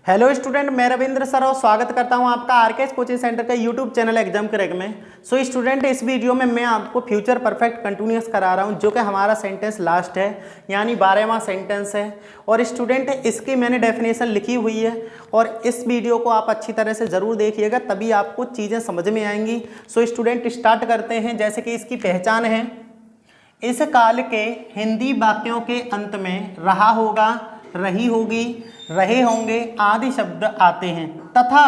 Hello student, मैं Ravindra sir और स्वागत करता हूं आपका आरकेएस कोचिंग सेंटर के यूट्यूब चैनल एग्जाम क्रैक में। सो स्टूडेंट, इस वीडियो में मैं आपको फ्यूचर परफेक्ट कंटिन्यूअस करा रहा हूं, जो कि हमारा सेंटेंस लास्ट है, यानी 12वां सेंटेंस है। और स्टूडेंट, इसकी मैंने डेफिनेशन लिखी हुई है और इस वीडियो को आप अच्छी तरह से ज़रूर देखिएगा, तभी आपको चीज़ें समझ में आएंगी। सो स्टूडेंट, स्टार्ट करते हैं। जैसे कि इसकी पहचान है, इस काल के हिंदी वाक्यों के अंत में रहा होगा, रही होगी, रहे होंगे आदि शब्द आते हैं तथा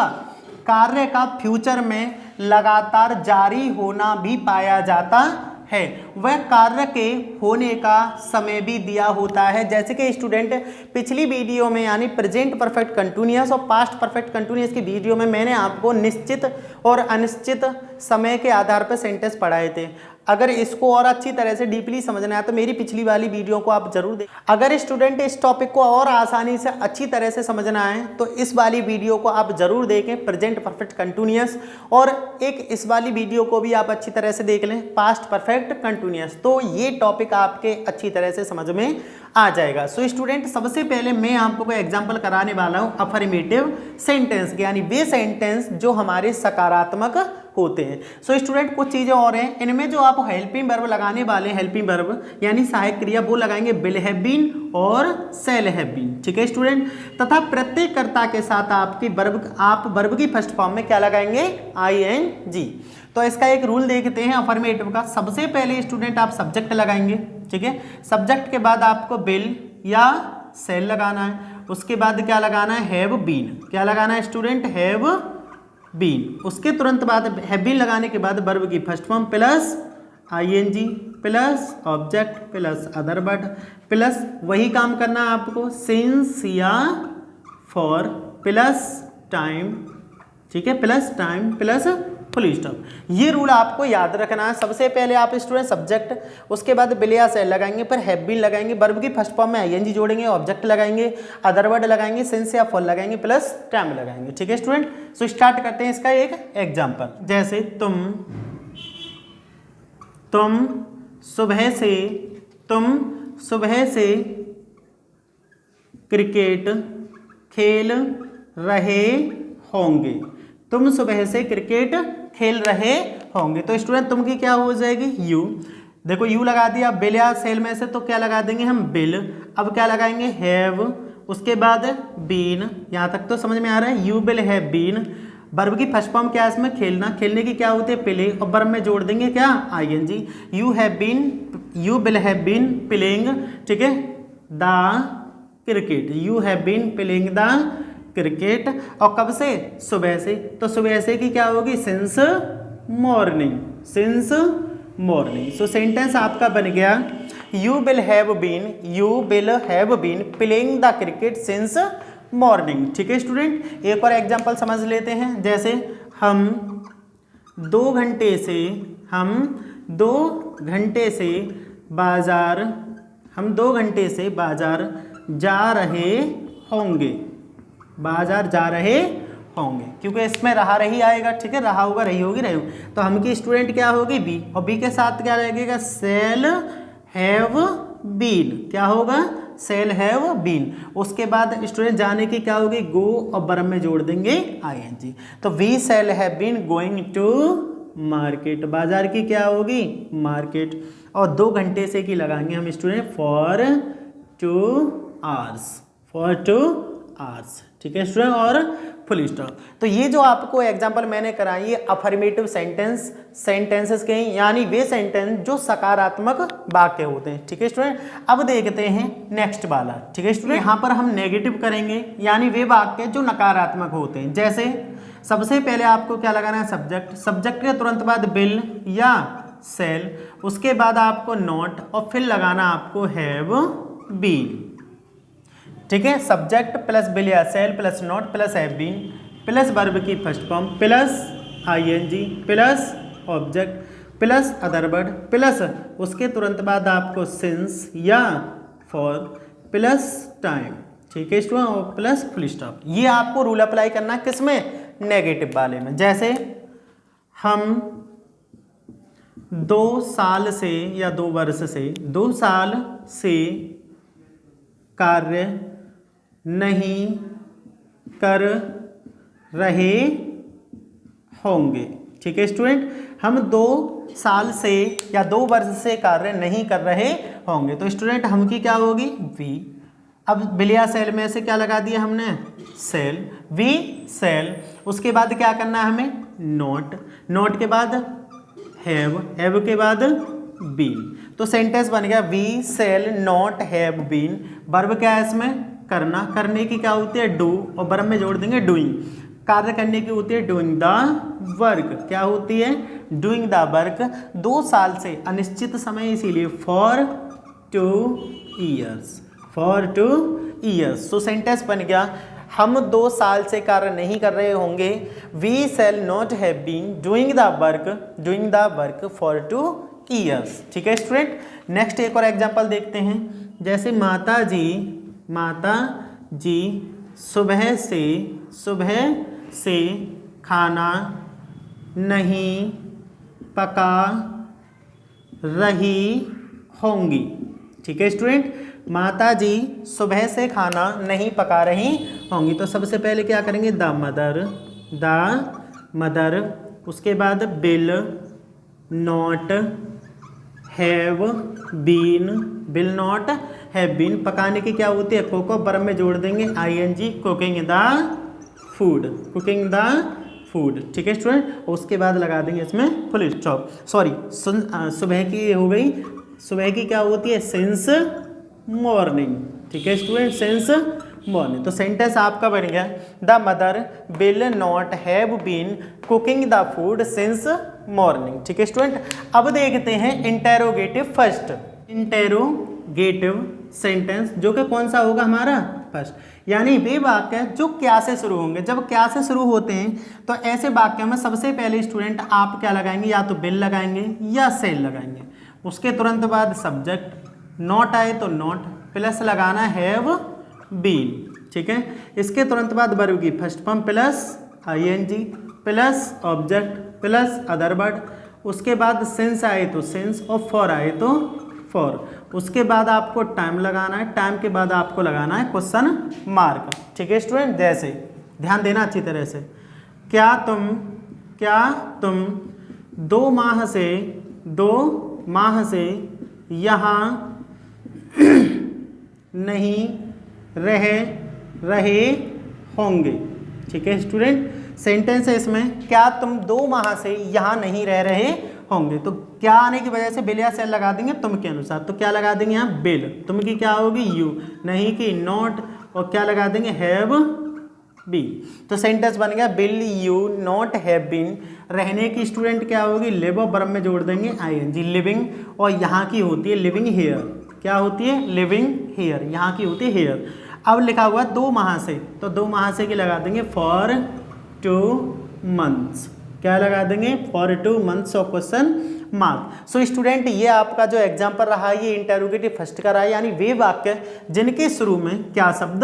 कार्य का फ्यूचर में लगातार जारी होना भी पाया जाता है। वह कार्य के होने का समय भी दिया होता है। जैसे कि स्टूडेंट, पिछली वीडियो में यानी प्रेजेंट परफेक्ट कंटिन्यूअस और पास्ट परफेक्ट कंटिन्यूअस की वीडियो में मैंने आपको निश्चित और अनिश्चित समय के आधार पर सेंटेंस पढ़ाए थे। अगर इसको और अच्छी तरह से डीपली समझना है तो मेरी पिछली वाली वीडियो को आप जरूर देखें। अगर स्टूडेंट इस टॉपिक को और आसानी से अच्छी तरह से समझना है तो इस वाली वीडियो को आप जरूर देखें, प्रेजेंट परफेक्ट कंटिन्यूअस, और एक इस वाली वीडियो को भी आप अच्छी तरह से देख लें, पास्ट परफेक्ट कंटिन्यूअस। तो ये टॉपिक आपके अच्छी तरह से समझ में आ जाएगा। सो स्टूडेंट, सबसे पहले मैं आपको कोई एग्जाम्पल कराने वाला हूँ अफर्मेटिव सेंटेंस के, यानी वे सेंटेंस जो हमारे सकारात्मक होते हैं। सो स्टूडेंट, कुछ चीज़ें और हैं इनमें जो आप हेल्पिंग वर्ब लगाने वाले हैं, हेल्पिंग वर्ब यानी सहायक क्रिया, वो लगाएंगे विल हैव बीन और शैल हैव बीन। ठीक है स्टूडेंट, तथा प्रत्येक कर्ता के साथ आप वर्ब की फर्स्ट फॉर्म में क्या लगाएंगे, ing। तो इसका एक रूल देखते हैं अफर्मेटिव का। सबसे पहले स्टूडेंट आप सब्जेक्ट लगाएंगे, ठीक है। सब्जेक्ट के बाद आपको विल या शैल लगाना है, उसके बाद क्या लगाना है, हैव बीन। क्या लगाना है स्टूडेंट, हैव बीन। उसके तुरंत बाद हैव बीन लगाने के बाद वर्ब की first form plus ing plus object plus other word plus वही काम करना है आपको सिंस या फॉर प्लस टाइम, ठीक है, plus time plus full stop. ये रूल आपको याद रखना है। सबसे पहले आप स्टूडेंट सब्जेक्ट, उसके बाद विल या शैल लगाएंगे, फिर हैव बीन लगाएंगे, वर्ब की फर्स्ट फॉर्म में ing जोड़ेंगे, ऑब्जेक्ट लगाएंगे, अदर वर्ड लगाएंगे, सिंस या फॉर लगाएंगे, प्लस टाइम लगाएंगे। ठीक है स्टूडेंट, सो स्टार्ट करते हैं इसका एक एग्जांपल। जैसे तुम सुबह से क्रिकेट खेल रहे होंगे। तुम सुबह से क्रिकेट खेल रहे होंगे। तो स्टूडेंट, तुम की क्या हो जाएगी, यू। देखो यू लगा दिया विल या शैल में से, तो क्या लगा देंगे हम, विल। अब क्या लगाएंगे, हैव, उसके बाद बीन। यहाँ तक तो समझ में आ रहा है, you will have been. Verb की फर्स्ट फॉर्म क्या है इसमें, खेलना, खेलने की क्या होती है, प्ले, और वर्ब में जोड़ देंगे क्या, ing। You will have been playing, ठीक है, the cricket. You have been playing the cricket. और कब से, सुबह से। तो सुबह से की क्या होगी, since morning, since morning. So sentence आपका बन गया, you will have been playing the cricket since morning. ठीक है स्टूडेंट, एक और एग्जांपल समझ लेते हैं। जैसे हम 2 घंटे से बाजार जा रहे होंगे। बाजार जा रहे होंगे, क्योंकि इसमें रहा रही आएगा, ठीक है, रहा होगा, रही होगी, रही होगी। तो हम की स्टूडेंट क्या होगी, बी, और बी के साथ क्या लगेगा, शैल हैव बीन। क्या होगा, शैल हैव बीन। उसके बाद स्टूडेंट जाने की क्या होगी, गो, और वर्ब में जोड़ देंगे ing। तो we shall have been going to market. बाजार की क्या होगी, मार्केट। और 2 घंटे से की लगाएंगे हम स्टूडेंट फॉर 2 आवर्स। ठीक है स्टूडेंट, और फुल स्टॉप। तो ये जो आपको एग्जांपल मैंने कराई है अफर्मेटिव सेंटेंसेस के, यानी वे सेंटेंस जो सकारात्मक वाक्य होते हैं। ठीक है स्टूडेंट, अब देखते हैं नेक्स्ट वाला। ठीक है स्टूडेंट, यहाँ पर हम नेगेटिव करेंगे, यानी वे वाक्य जो नकारात्मक होते हैं। जैसे सबसे पहले आपको क्या लगाना है, सब्जेक्ट। सब्जेक्ट के तुरंत बाद विल या शैल, उसके बाद आपको नॉट, और फिर लगाना आपको हैव बीन। ठीक है, सब्जेक्ट प्लस विल या shall plus not plus have been plus verb की first form plus ing plus object plus other word plus उसके तुरंत बाद आपको सिंस या फॉर प्लस टाइम। ठीक है स्टूडेंट, और प्लस फुल स्टॉप। ये आपको रूल अप्लाई करना किसमें, नेगेटिव वाले में। जैसे हम 2 साल से या 2 वर्ष से, 2 साल से कार्य नहीं कर रहे होंगे। ठीक है स्टूडेंट, हम 2 साल से या 2 वर्ष से कार्य नहीं कर रहे होंगे। तो स्टूडेंट हम की क्या होगी वी। अब बिलिया सेल में से क्या लगा दिया हमने सेल, वी सेल। उसके बाद क्या करना है हमें नोट, नोट के बाद हैव, हैव के बाद बीन। तो सेंटेंस बन गया we shall not have been. Verb क्या है इसमें करना, करने की क्या होती है डू, और वर्ब में जोड़ देंगे डूइंग। कार्य करने की होती है डूइंग द वर्क, क्या होती है डूइंग द वर्क। 2 साल से अनिश्चित समय, इसीलिए फॉर 2 ईयर्स, फॉर 2 ईयर्स। तो सेंटेंस बन गया हम 2 साल से कार्य नहीं कर रहे होंगे। We shall not have been doing the work for 2 years. ठीक है स्टूडेंट, नेक्स्ट एक और एग्जांपल देखते हैं। जैसे माता जी सुबह से खाना नहीं पका रही होंगी। ठीक है स्टूडेंट, माता जी सुबह से खाना नहीं पका रही होंगी। तो सबसे पहले क्या करेंगे द मदर, उसके बाद बिल नॉट हैव बीन, पकाने की क्या होती है कोको, वर्ब में जोड़ देंगे ing, कुकिंग द फूड। ठीक है स्टूडेंट, उसके बाद लगा देंगे इसमें फुल स्टॉप। सॉरी, सुबह की हो गई, सुबह की क्या होती है सिंस मॉर्निंग। ठीक है स्टूडेंट, सिंस मॉर्निंग। तो सेंटेंस आपका बन गया the mother will not have been cooking the food since morning. ठीक है स्टूडेंट, अब देखते हैं इंटेरोगेटिव फर्स्ट, इंटेरोगेटिव सेंटेंस जो कि कौन सा होगा हमारा फर्स्ट, यानी वे वाक्य जो क्या से शुरू होंगे। जब क्या से शुरू होते हैं तो ऐसे वाक्य में सबसे पहले स्टूडेंट आप क्या लगाएंगे, या तो बिल लगाएंगे या सेल लगाएंगे। उसके तुरंत बाद सब्जेक्ट, नॉट आए तो नॉट, प्लस लगाना हैव बीन। ठीक है, इसके तुरंत बाद वर्ब की first form plus ing plus object plus other word. उसके बाद सिंस आए तो सिंस और फॉर आए तो फॉर। उसके बाद आपको टाइम लगाना है, टाइम के बाद आपको लगाना है क्वेश्चन मार्क। ठीक है स्टूडेंट, जैसे ध्यान देना अच्छी तरह से, क्या तुम 2 माह से यहाँ नहीं रहे होंगे। ठीक है स्टूडेंट, सेंटेंस है इसमें क्या तुम 2 माह से यहाँ नहीं रह रहे होंगे। तो क्या आने की वजह से बिल या सेल लगा देंगे तुम के अनुसार। तो क्या लगा देंगे यहाँ बिल, तुम की क्या होगी यू, नहीं की नॉट, और क्या लगा देंगे हैव बीन। तो सेंटेंस बन गया will you not have been. रहने की स्टूडेंट क्या होगी लिव, और वर्ब में जोड़ देंगे ing लिविंग, और यहाँ की होती है लिविंग हेयर। क्या होती है लिविंग हेयर, यहाँ की होती है हेयर। अब लिखा हुआ 2 माह से, तो 2 माह से की लगा देंगे फॉर 2 मंथ्स। क्या लगा देंगे for 2 months of question mark. So student, ये आपका जो एग्जाम्पल रहा है ये इंटेरोगेटिव फर्स्ट का रहा है, यानी वे वाक्य जिनके शुरू में क्या शब्द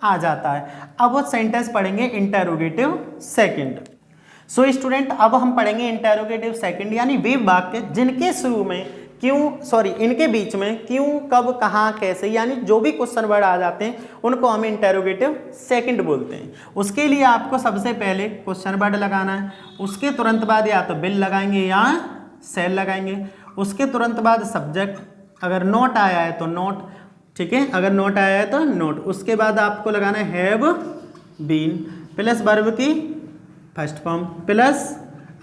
आ जाता है। अब वो सेंटेंस पढ़ेंगे इंटेरोगेटिव सेकंड। सो स्टूडेंट, अब हम पढ़ेंगे इंटेरोगेटिव सेकंड, यानी वे वाक्य जिनके शुरू में इनके बीच में क्यों, कब, कहाँ, कैसे, यानी जो भी क्वेश्चन वर्ड आ जाते हैं उनको हम इंटेरोगेटिव सेकंड बोलते हैं। उसके लिए आपको सबसे पहले क्वेश्चन वर्ड लगाना है, उसके तुरंत बाद या तो बिल लगाएंगे या सेल लगाएंगे। उसके तुरंत बाद सब्जेक्ट, अगर नॉट आया है तो नॉट, ठीक है, अगर नॉट आया है तो नॉट। उसके बाद आपको लगाना है हैव बीन प्लस वर्ब की first form plus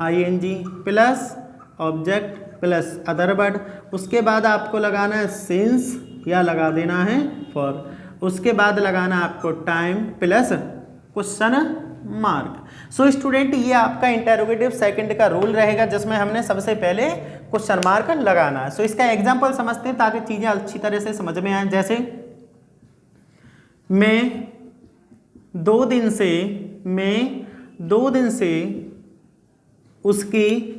ing plus object plus other word. उसके बाद आपको लगाना है सिंस या लगा देना है फॉर। उसके बाद लगाना है आपको time plus question mark. So student, ये आपका इंटेरोगेटिव सेकंड का रूल रहेगा जिसमें हमने सबसे पहले क्वेश्चन मार्क लगाना है। सो इसका एग्जांपल समझते हैं ताकि चीज़ें अच्छी तरह से समझ में आए। जैसे मैं 2 दिन से उसकी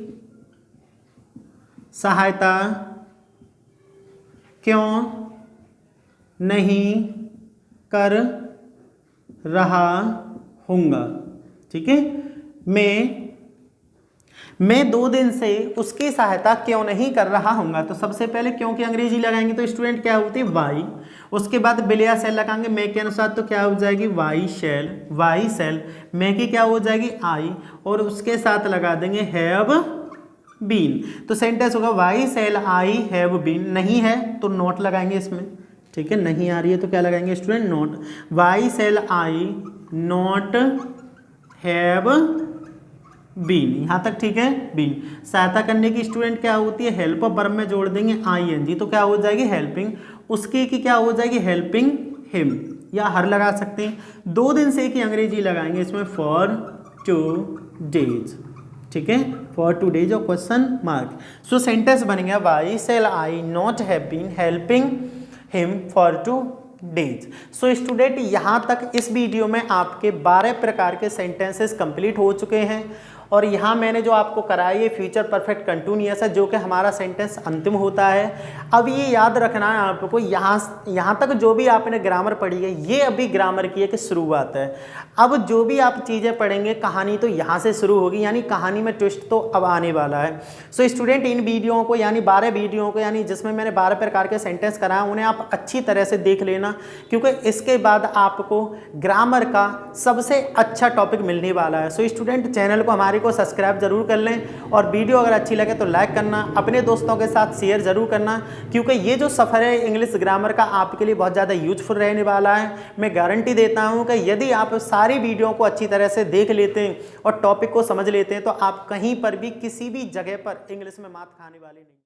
सहायता क्यों नहीं कर रहा हूँगा। ठीक है, मैं 2 दिन से उसकी सहायता क्यों नहीं कर रहा हूँगा। तो सबसे पहले क्यों की अंग्रेजी लगाएंगे तो स्टूडेंट क्या होती है वाई, उसके बाद विल या शैल लगाएंगे मैं के अनुसार तो क्या हो जाएगी वाई शैल, मैं की क्या हो जाएगी आई, और उसके साथ लगा देंगे हैव बीन। तो सेंटेंस होगा why shall I have been. नहीं है तो नॉट लगाएंगे इसमें, ठीक है, नहीं आ रही है तो क्या लगाएंगे student not. Why shall I not have been, यहाँ तक ठीक है। बीन सहायता करने की स्टूडेंट क्या होती है हेल्प, वर्ब में जोड़ देंगे आईएनजी तो क्या हो जाएगी हेल्पिंग, उसकी की क्या हो जाएगी हेल्पिंग हिम, या हर लगा सकते हैं। 2 दिन से की अंग्रेजी लगाएंगे इसमें फॉर 2 डेज, ठीक है, फॉर 2 डेज और क्वेश्चन मार्क। सो सेंटेंस बन गया why shall I not have been helping him for 2 days. So student यहाँ तक इस वीडियो में आपके 12 प्रकार के सेंटेंसेस कंप्लीट हो चुके हैं, और यहाँ मैंने जो आपको कराया ये फ्यूचर परफेक्ट कंटिन्यूअस है जो कि हमारा सेंटेंस अंतिम होता है। अब ये याद रखना है आपको, यहाँ तक जो भी आपने ग्रामर पढ़ी है ये अभी ग्रामर की एक शुरुआत है। अब जो भी आप चीज़ें पढ़ेंगे कहानी तो यहाँ से शुरू होगी, यानी कहानी में ट्विस्ट तो अब आने वाला है। सो स्टूडेंट इन वीडियो को यानी 12 वीडियो को यानी जिसमें मैंने 12 प्रकार के सेंटेंस कराए उन्हें आप अच्छी तरह से देख लेना, क्योंकि इसके बाद आपको ग्रामर का सबसे अच्छा टॉपिक मिलने वाला है। सो स्टूडेंट चैनल को हमारे को सब्सक्राइब जरूर कर लें, और वीडियो अगर अच्छी लगे तो लाइक करना, अपने दोस्तों के साथ शेयर जरूर करना, क्योंकि ये जो सफ़र है इंग्लिश ग्रामर का आपके लिए बहुत ज़्यादा यूजफुल रहने वाला है। मैं गारंटी देता हूँ कि यदि आप सारी वीडियो को अच्छी तरह से देख लेते हैं और टॉपिक को समझ लेते हैं तो आप कहीं पर भी किसी भी जगह पर इंग्लिश में मात खाने वाले नहीं।